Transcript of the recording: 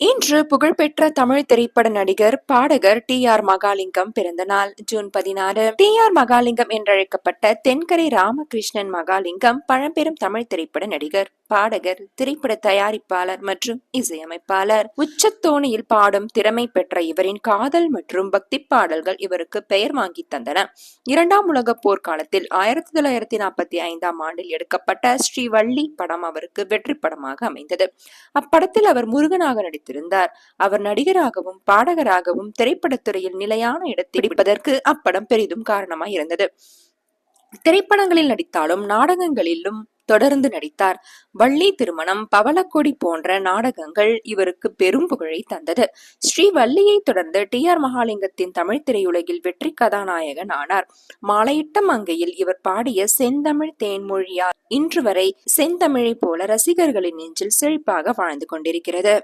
இன்று புகழ்பெற்ற தமிழ் திரைப்பட நடிகர் பாடகர் டி.ஆர். மகாலிங்கம் பிறந்த நாள் ஜூன் 16. டி.ஆர். மகாலிங்கம் என்றழைக்கப்பட்ட தென்கரை ராமகிருஷ்ணன் மகாலிங்கம் பழம்பெரும் தமிழ் திரைப்பட நடிகர், பாடகர், திரைப்பட தயாரிப்பாளர் மற்றும் இசையமைப்பாளர். உச்சத்தோணியில் பாடும் திறமை பெற்ற இவரின் காதல் மற்றும் பக்தி பாடல்கள் இவருக்கு பெயர் வாங்கி தந்தன. இரண்டாம் உலக போர்க்காலத்தில் 1945ஆம் ஆண்டில் எடுக்கப்பட்ட ஸ்ரீவள்ளி படம் அவருக்கு வெற்றி படமாக அமைந்தது. அப்படத்தில் அவர் முருகனாக நடித்தார். அவர் நடிகராகவும் பாடகராகவும் திரைப்படத்துறையில் நிலையான இடத்தை பிடிப்பதற்கு அப்படம் பெரிதும் காரணமாய் இருந்தது. திரைப்படங்களில் நடித்தாலும் நாடகங்களிலும் தொடர்ந்து நடித்தார். வள்ளி திருமணம், பவளக்கொடி போன்ற நாடகங்கள் இவருக்கு பெரும் புகழை தந்தது. ஸ்ரீவள்ளியை தொடர்ந்து டி.ஆர். மகாலிங்கத்தின் தமிழ் திரையுலகில் வெற்றி கதாநாயகன் ஆனார். மாலையிட்ட மங்கையில் இவர் பாடிய செந்தமிழ் தேன்மொழியார் இன்று வரை செந்தமிழை போல ரசிகர்களின் நெஞ்சில் செழிப்பாக வாழ்ந்து கொண்டிருக்கிறது.